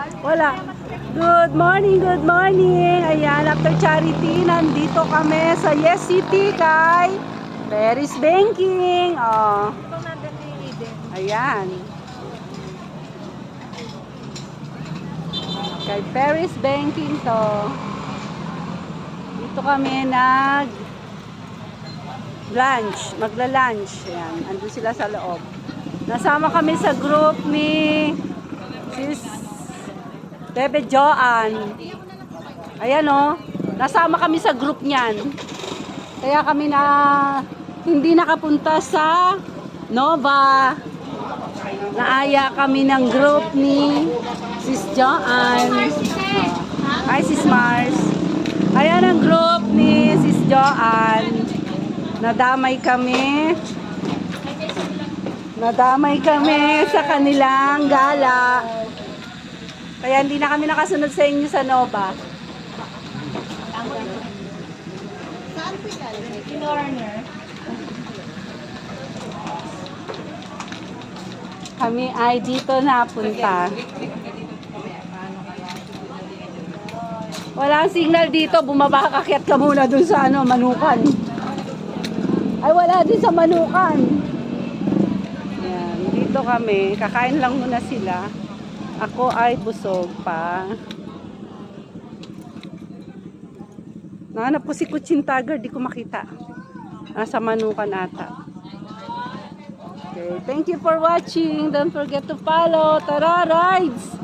Wala. Good morning, good morning. Ayan, after charity, nandito kami sa Yes City kay Paris Banking. Oh. Ayan. Kay Paris Banking to. Dito kami lunch, magla-lunch. Ayan, andun sila sa loob. Nasama kami sa group ni Sis Bebe Joan. Ayan o, nasama kami sa group niyan. Kaya kami hindi nakapunta sa Nova. Naaya kami ng group ni Sis Joan. Hi Sis Mars. Ayan ang group ni Sis Joan. Nadamay kami sa kanilang gala. Kaya hindi na kami nakasunod sa inyo sa Nova. Saan po galing? Kinorner. Kami ay dito napunta. Walang signal dito. Bumaba ka, kakyat ka muna dun sa Manukan. Ay, wala din sa Manukan. Ayan, dito kami. Kakain lang muna sila. Ako ay busog pa. Nahanap ko si Kuchin Tiger, di ko makita. Nasa Manukan ata. Okay, thank you for watching. Don't forget to follow Tara Rides.